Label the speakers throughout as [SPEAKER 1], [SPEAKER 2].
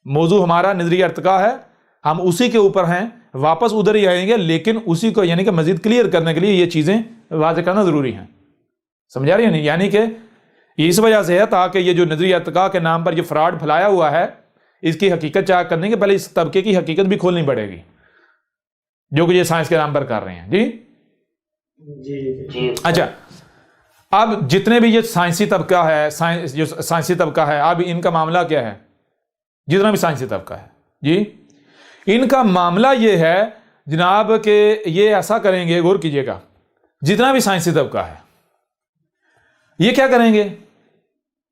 [SPEAKER 1] موضوع ہمارا نظریہ ارتقاء ہے، ہم اسی کے اوپر ہیں، واپس ادھر ہی آئیں گے، لیکن اسی کو یعنی کہ مزید کلیئر کرنے کے لیے یہ چیزیں واضح کرنا ضروری ہیں. سمجھا رہی ہیں نہیں؟ یعنی کہ اس وجہ سے ہے تاکہ یہ جو نظریہ ارتقاء کے نام پر یہ فراڈ پھیلایا ہوا ہے، اس کی حقیقت چاہ کرنے کے پہلے اس طبقے کی حقیقت بھی کھولنی پڑے گی جو کہ یہ سائنس کے نام پر کر رہے ہیں. جی اچھا، اب جتنے بھی یہ سائنسی طبقہ ہے، جو سائنسی طبقہ ہے، اب ان کا معاملہ کیا ہے؟ جتنا بھی سائنسی طبقہ ہے جی، ان کا معاملہ یہ ہے جناب کہ یہ ایسا کریں گے، غور کیجئے گا، جتنا بھی سائنسی طبقہ ہے یہ کیا کریں گے؟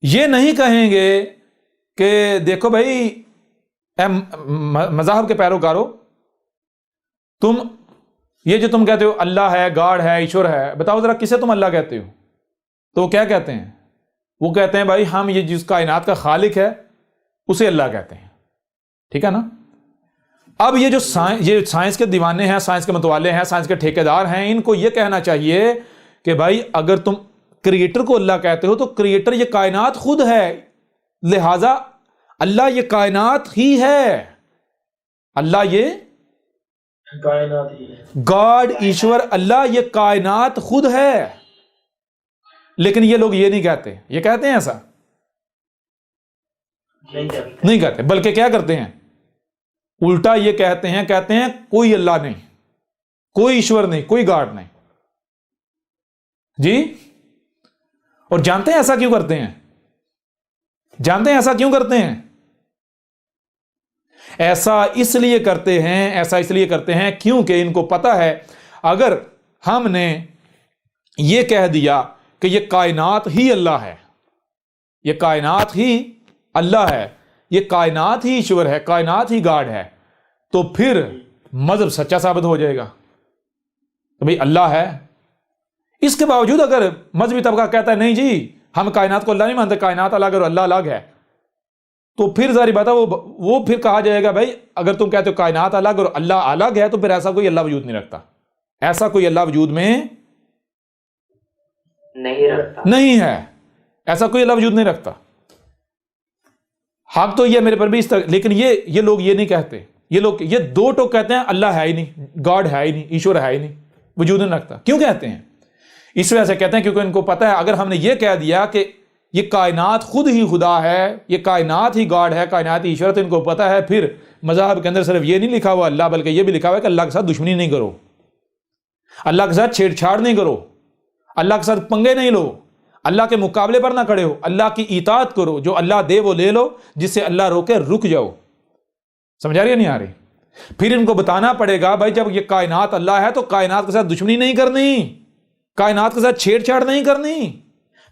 [SPEAKER 1] یہ نہیں کہیں گے کہ دیکھو بھائی اے مذاہب کے پیروکارو، تم یہ جو تم کہتے ہو اللہ ہے، گاڈ ہے، ایشور ہے، بتاؤ ذرا کسے تم اللہ کہتے ہو؟ تو وہ کیا کہتے ہیں؟ وہ کہتے ہیں بھائی ہم یہ جس کائنات کا خالق ہے اسے اللہ کہتے ہیں. ٹھیک ہے نا؟ اب یہ جو سائنس کے دیوانے ہیں، سائنس کے متوالے ہیں، سائنس کے ٹھیکیدار ہیں، ان کو یہ کہنا چاہیے کہ بھائی اگر تم کریٹر کو اللہ کہتے ہو تو کریٹر یہ کائنات خود ہے، لہذا اللہ یہ کائنات ہی ہے، اللہ یہ
[SPEAKER 2] کائنات ہی ہے،
[SPEAKER 1] گاڈ ایشور اللہ یہ کائنات خود ہے. لیکن یہ لوگ یہ نہیں کہتے. یہ کہتے ہیں ایسا؟ نہیں کہتے، بلکہ کیا کرتے ہیں؟ الٹا یہ کہتے ہیں کوئی اللہ نہیں، کوئی ایشور نہیں، کوئی گاڈ نہیں. جی، اور جانتے ہیں ایسا کیوں کرتے ہیں؟ جانتے ہیں ایسا کیوں کرتے ہیں؟ ایسا اس لیے کرتے ہیں کیونکہ ان کو پتا ہے اگر ہم نے یہ کہہ دیا کہ یہ کائنات ہی اللہ ہے، یہ کائنات ہی اللہ ہے، یہ کائنات ہی ایشور ہے، کائنات ہی گاڈ ہے، تو پھر مذہب سچا ثابت ہو جائے گا تو بھئی اللہ ہے. اس کے باوجود اگر مذہبی طبقہ کہتا ہے نہیں جی ہم کائنات کو اللہ نہیں مانتے، کائنات الگ اور اللہ الگ ہے، تو پھر ظاہر بات ہے وہ پھر کہا جائے گا بھائی اگر تم کہتے ہو کائنات الگ اور اللہ الگ ہے تو پھر ایسا کوئی اللہ وجود نہیں رکھتا، ایسا کوئی اللہ وجود میں نہیں ہے، ایسا کوئی اللہ وجود نہیں رکھتا. حق تو یہ میرے پر بھی اس طرح، لیکن یہ لوگ یہ نہیں کہتے. یہ لوگ یہ دو ٹوک کہتے ہیں اللہ ہے ہی نہیں، گاڈ ہے ہی نہیں، ایشور ہے ہی نہیں، وجود نہیں رکھتا. کیوں کہتے ہیں؟ اس وجہ سے کہتے ہیں کیونکہ ان کو پتا ہے اگر ہم نے یہ کہہ دیا کہ یہ کائنات خود ہی خدا ہے، یہ کائنات ہی گاڈ ہے، کائنات ہی ایشور، تو ان کو پتا ہے پھر مذاہب کے اندر صرف یہ نہیں لکھا ہوا اللہ، بلکہ یہ بھی لکھا ہوا ہے کہ اللہ کے ساتھ دشمنی نہیں کرو، اللہ کے ساتھ چھیڑ چھاڑ نہیں کرو، اللہ کے ساتھ پنگے نہیں لو، اللہ کے مقابلے پر نہ کھڑے ہو، اللہ کی اطاعت کرو، جو اللہ دے وہ لے لو، جس سے اللہ روکے رک جاؤ. سمجھا رہی ہے نہیں آ رہی؟ پھر ان کو بتانا پڑے گا بھائی جب یہ کائنات اللہ ہے تو کائنات کے ساتھ دشمنی نہیں کرنی، کائنات کے ساتھ چھیڑ چھاڑ نہیں کرنی.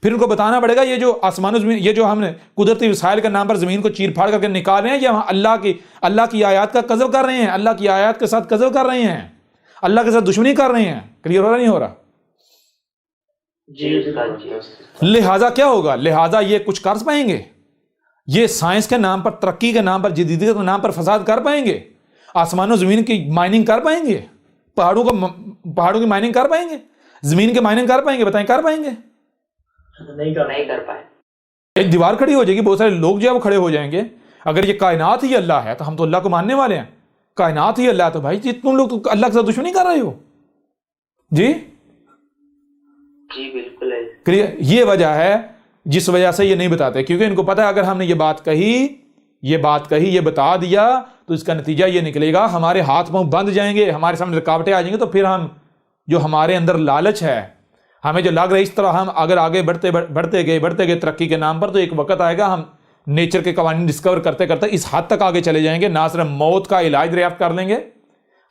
[SPEAKER 1] پھر ان کو بتانا پڑے گا یہ جو آسمان و زمین، یہ جو ہم نے قدرتی وسائل کے نام پر زمین کو چیر پھاڑ کر کے نکال رہے ہیں، یہ اللہ کی آیات کا قذف کر رہے ہیں، اللہ کی آیات کے ساتھ قذف کر رہے ہیں، اللہ کے ساتھ دشمنی کر رہے ہیں. کلیئر ہو رہا نہیں ہو رہا؟ لہذا کیا ہوگا؟ لہذا یہ کچھ کر پائیں گے؟ یہ سائنس کے نام پر، ترقی کے نام پر، جدیدیت کے نام پر فساد کر پائیں گے؟ آسمان و زمین کی مائننگ کر پائیں گے؟ پہاڑوں کی مائننگ کر پائیں گے؟ زمین کی مائننگ کر پائیں گے؟ بتائیں کر پائیں گے؟
[SPEAKER 2] نہیں کر پائیں.
[SPEAKER 1] ایک دیوار کھڑی ہو جائے گی، بہت سارے لوگ جو ہے وہ کھڑے ہو جائیں گے. اگر یہ کائنات ہی اللہ ہے تو ہم تو اللہ کو ماننے والے ہیں، کائنات ہی اللہ ہے تو بھائی جی تم لوگ تو اللہ کے ساتھ دشمنی کر رہے ہو. جی
[SPEAKER 2] بالکل ہے.
[SPEAKER 1] یہ وجہ ہے جس وجہ سے یہ نہیں بتاتے، کیونکہ ان کو پتا ہے اگر ہم نے یہ بات کہی، یہ بتا دیا تو اس کا نتیجہ یہ نکلے گا ہمارے ہاتھ پاؤں بند جائیں گے، ہمارے سامنے رکاوٹیں آ جائیں گے، تو پھر ہم جو ہمارے اندر لالچ ہے، ہمیں جو لگ رہا ہے اس طرح ہم اگر آگے بڑھتے گئے ترقی کے نام پر، تو ایک وقت آئے گا ہم نیچر کے قوانین ڈسکور کرتے کرتے اس حد تک آگے چلے جائیں گے، نہ صرف موت کا علاج دریافت کر لیں گے،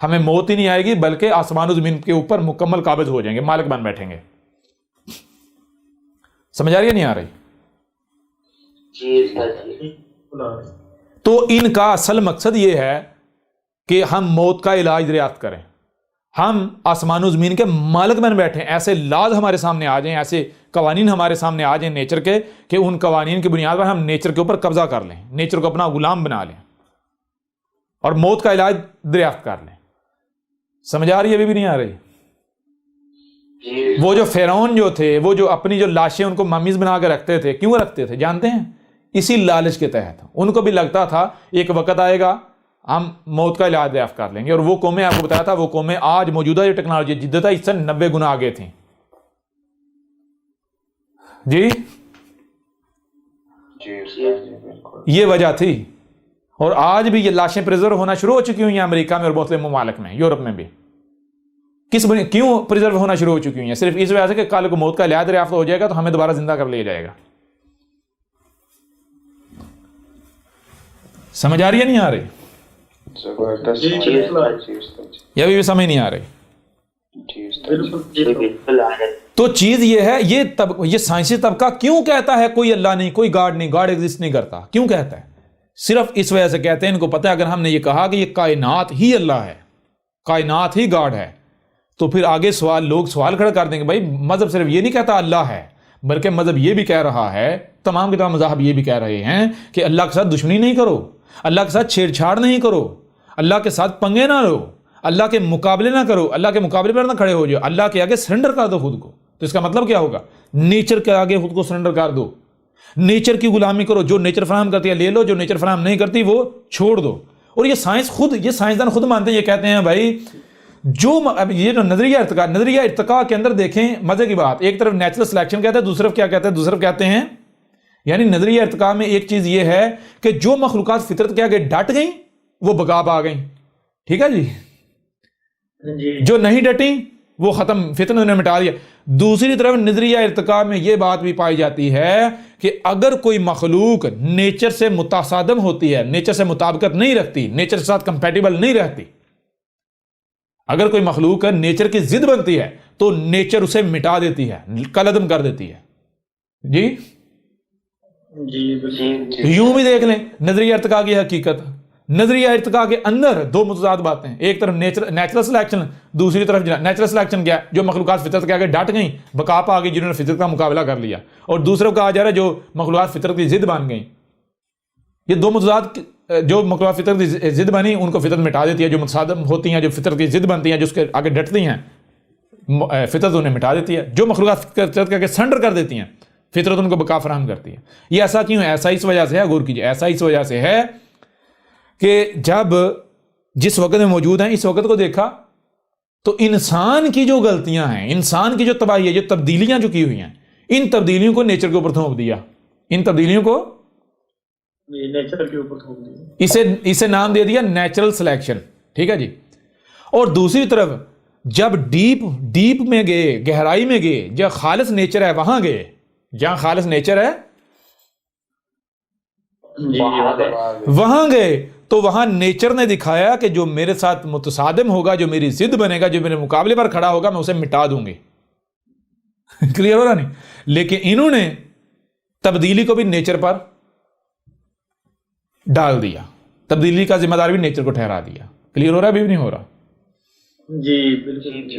[SPEAKER 1] ہمیں موت ہی نہیں آئے گی بلکہ آسمان و زمین کے اوپر مکمل قابض ہو جائیں گے، مالک بن بیٹھیں گے. سمجھ آ رہی ہے نہیں آ رہی؟ تو ان کا اصل مقصد یہ ہے کہ ہم موت کا علاج دریافت کریں، ہم آسمان و زمین کے مالک بن بیٹھیں، ایسے لاز ہمارے سامنے آ جائیں، ایسے قوانین ہمارے سامنے آ جائیں نیچر کے، کہ ان قوانین کی بنیاد پر ہم نیچر کے اوپر قبضہ کر لیں، نیچر کو اپنا غلام بنا لیں اور موت کا علاج دریافت کر لیں. سمجھ آ رہی ہے؟ ابھی بھی نہیں آ رہی؟ وہ جو فرعون جو تھے، وہ جو اپنی جو لاشیں ان کو ممیز بنا کے رکھتے تھے، کیوں رکھتے تھے جانتے ہیں؟ اسی لالچ کے تحت ان کو بھی لگتا تھا ایک وقت آئے گا ہم موت کا علاج دریافت کر لیں گے. اور وہ قومیں آپ کو بتایا تھا، وہ قومیں آج موجودہ جو ٹیکنالوجی جدت ہے اس سے 90 گنا آگے تھیں. جی یہ وجہ تھی. اور آج بھی یہ لاشیں پریزرو ہونا شروع ہو چکی ہوئی ہیں امریکہ میں اور بہت سے ممالک میں، یورپ میں بھی. کس بنی کیوں پریزرو ہونا شروع ہو چکی ہوئی ہیں؟ صرف اس وجہ سے کہ کل کو موت کا علاج دریافت ہو جائے گا تو ہمیں دوبارہ زندہ کر لیا جائے گا. سمجھ آ رہی ہے نہیں آ رہی؟ یہ ابھی بھی سمجھ نہیں آ رہی. تو چیز یہ ہے، یہ سائنسی طبقہ کیوں کہتا ہے کوئی اللہ نہیں، کوئی گاڈ نہیں، گاڈ ایگزسٹ نہیں کرتا؟ کیوں کہتا ہے؟ صرف اس وجہ سے کہتے ہیں، ان کو پتہ ہے اگر ہم نے یہ کہا کہ یہ کائنات ہی اللہ ہے، کائنات ہی گاڈ ہے، تو پھر آگے لوگ سوال کھڑا کر دیں گے. بھائی مذہب صرف یہ نہیں کہتا اللہ ہے، بلکہ مذہب یہ بھی کہہ رہا ہے، تمام کے تمام مذاہب یہ بھی کہہ رہے ہیں کہ اللہ کے ساتھ دشمنی نہیں کرو، اللہ کے ساتھ چھیڑ چھاڑ نہیں کرو، اللہ کے ساتھ پنگے نہ لو، اللہ کے مقابلے نہ کرو، اللہ کے مقابلے پر نہ کھڑے ہو جاؤ، اللہ کے آگے سرنڈر کر دو خود کو. تو اس کا مطلب کیا ہوگا؟ نیچر کے آگے خود کو سرنڈر کر دو، نیچر کی غلامی کرو، جو نیچر فراہم کرتی ہے لے لو، جو نیچر فراہم نہیں کرتی وہ چھوڑ دو. اور یہ سائنسدان خود مانتے ہیں، یہ کہتے ہیں بھائی یہ جو نظریہ ارتقاء کے اندر دیکھیں مزے کی بات، ایک طرف نیچرل سلیکشن کہتے ہیں، دوسری طرف کیا کہتے ہیں؟ دوسری طرف کہتے ہیں یعنی نظریہ ارتقاء میں ایک چیز یہ ہے کہ جو مخلوقات فطرت کے آگے ڈٹ گئیں وہ بقا پا گئیں. ٹھیک ہے جی، جو نہیں ڈٹیں وہ ختم، فطرت نے مٹا دیا. دوسری طرف نظریہ ارتقاء میں یہ بات بھی پائی جاتی ہے کہ اگر کوئی مخلوق نیچر سے متصادم ہوتی ہے، نیچر سے مطابقت نہیں رکھتی، نیچر کے ساتھ کمپیٹیبل نہیں رہتی، اگر کوئی مخلوق نیچر کی ضد بنتی ہے تو نیچر اسے مٹا دیتی ہے، کالعدم کر دیتی ہے. جی یوں بھی دیکھ لیں نظریہ ارتقاء کی حقیقت. نظریہ ارتقاء کے اندر دو متضاد باتیں، ایک طرف نیچرل سلیکشن، دوسری طرف نیچرل سلیکشن کیا ہے؟ جو مخلوقات فطرت کے آگے ڈٹ گئیں، بقا پا گئی، جنہوں نے فطرت کا مقابلہ کر لیا. اور دوسرے کو کہا جا رہا ہے جو مخلوقات فطرت کی ضد بن گئیں. یہ دو متضاد، جو مخلوقات فطرت کی ضد بنی ان کو فطرت مٹا دیتی ہے، جو متصادم ہوتی ہیں، جو فطرت کی ضد بنتی ہیں، جو اس کے آگے ڈٹتی ہیں، فطرت انہیں مٹا دیتی ہے. جو مخلوقات فطرت کے آگے سرنڈر کر دیتی ہیں، فطرت ان کو بقا فراہم کرتی ہے. یہ ایسا کیوں ہے؟ ایسا اس وجہ سے ہے، غور کیجیے، ایسا اس وجہ سے ہے کہ جس وقت میں موجود ہیں اس وقت کو دیکھا تو انسان کی جو غلطیاں ہیں، انسان کی جو تباہی ہے، جو تبدیلیاں جو کی ہوئی ہیں، ان تبدیلیوں کو نیچر کے اوپر تھوپ دیا. ان تبدیلیوں کو
[SPEAKER 2] نیچر کے اوپر تھوپ دیا،
[SPEAKER 1] اسے نام دے دیا نیچرل سلیکشن. ٹھیک ہے جی. اور دوسری طرف جب ڈیپ میں گئے، گہرائی میں گئے، جہاں خالص نیچر ہے وہاں گئے، جہاں خالص نیچر ہے وہاں گئے، تو وہاں نیچر نے دکھایا کہ جو میرے ساتھ متصادم ہوگا، جو میری ضد بنے گا، جو میرے مقابلے پر کھڑا ہوگا، میں اسے مٹا دوں گی. کلیئر ہو رہا نہیں؟ لیکن انہوں نے تبدیلی کو بھی نیچر پر ڈال دیا، تبدیلی کا ذمہ دار بھی نیچر کو ٹھہرا دیا. کلیئر ہو رہا ہے ابھی بھی نہیں ہو رہا؟
[SPEAKER 2] جی بالکل.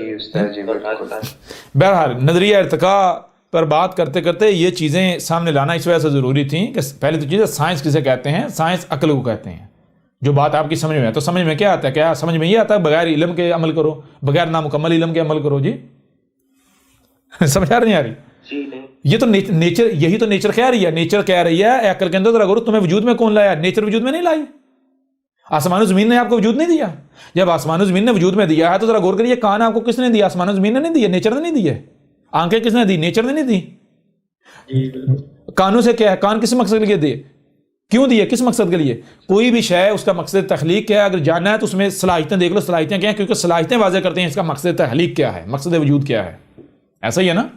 [SPEAKER 1] بہرحال نظریہ ارتقاء پر بات کرتے کرتے یہ چیزیں سامنے لانا اس وجہ سے ضروری تھیں کہ پہلے تو چیزیں سائنس کسے کہتے ہیں؟ سائنس عقل کو کہتے ہیں. جو بات آپ کی سمجھ میں ہے تو سمجھ میں کیا آتا ہے؟ کیا سمجھ میں یہ آتا ہے بغیر علم کے عمل کرو، بغیر نامکمل علم کے عمل کرو. جی سمجھ آ رہی نہیں آ رہی؟ یہ تو نیچر، یہی تو نیچر کہہ رہی ہے. نیچر کہہ رہی ہے عقل کے اندر رگڑو، تمہیں وجود میں کون لایا؟ نیچر وجود میں نہیں لائی. آسمان و زمین نے آپ کو وجود نہیں دیا. جب آسمان و زمین نے وجود میں دیا ہے تو ذرا غور کریے، کان آپ کو کس نے دیا؟ آسمان و زمین نے نہیں دیا، نیچر نے نہیں دیے. آنکھیں کس نے دی؟ نیچر نے نہیں دی. کانوں سے کیا ہے؟ کان کس مقصد کے لیے دیے؟ کیوں دیے؟ کس مقصد کے لیے؟ کوئی بھی شے اس کا مقصد تخلیق کیا ہے، اگر جاننا ہے تو اس میں صلاحیتیں دیکھ لو. صلاحیتیں کیا ہیں؟ کیونکہ صلاحیتیں واضح کرتے ہیں اس کا مقصد تخلیق کیا ہے، مقصد وجود کیا ہے. ایسا ہی ہے نا؟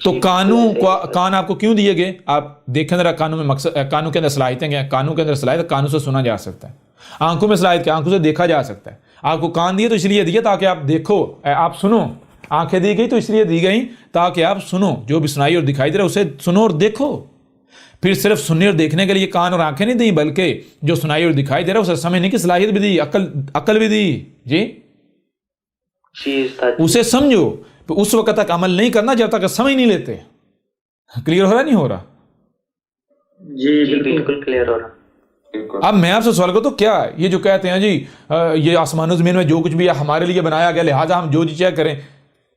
[SPEAKER 1] تو کان آپ کو کیوں دیے گئے؟ آپ دیکھیں ذرا کانوں میں مقصد، کانوں کے اندر صلاحیتیں کیا ہیں؟ کانوں کے اندر صلاحیت، کانوں سے سنا جا سکتا ہے. آنکھوں میں صلاحیت کیا؟ آنکھوں سے دیکھا جا سکتا ہے. آپ کو کان دیے تو اس لیے دیے تاکہ آپ دیکھو، آپ سنو. آنکھیں دی گئی تو اس لیے دی گئیں تاکہ آپ سنو، جو بھی سنائی اور دکھائی دے رہا ہے اسے سنو اور دیکھو. پھر صرف سننے اور دیکھنے کے لیے کان اور آنکھیں نہیں دیں، بلکہ جو سنائی اور دکھائی دے رہا ہے اسے سمجھنے کی صلاحیت بھی دی، عقل بھی دی. جی اسے سمجھو. اس وقت تک عمل نہیں کرنا جب تک سمجھ نہیں لیتے. کلیئر ہو رہا نہیں ہو رہا؟
[SPEAKER 2] جی بالکل کلیئر ہو رہا.
[SPEAKER 1] اب میں آپ سے سوال کرتا ہوں، کیا یہ جو کہتے ہیں جی یہ آسمان و زمین میں جو کچھ بھی ہے ہمارے لیے بنایا گیا لہٰذا ہم جو چیز کریں،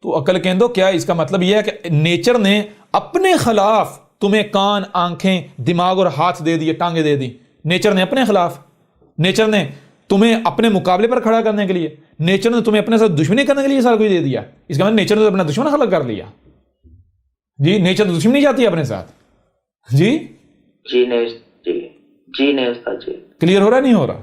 [SPEAKER 1] تو عقل کہہ دو کیا اس کا مطلب یہ ہے کہ نیچر نے اپنے خلاف تمہیں کان، آنکھیں، دماغ اور ہاتھ دے دیے، ٹانگیں دے دی. نیچر نے اپنے خلاف، نیچر نے تمہیں اپنے مقابلے پر کھڑا کرنے کے لیے، نیچر نے تمہیں اپنے ساتھ دشمنی کرنے کے لیے سارا کچھ دے دیا. اس کا مطلب نیچر نے اپنا دشمن خلق کر لیا. جی نیچر تو دشمنی جاتی ہے اپنے ساتھ. جی
[SPEAKER 2] جی نہیں استاد جی.
[SPEAKER 1] کلیئر ہو رہا نہیں ہو رہا؟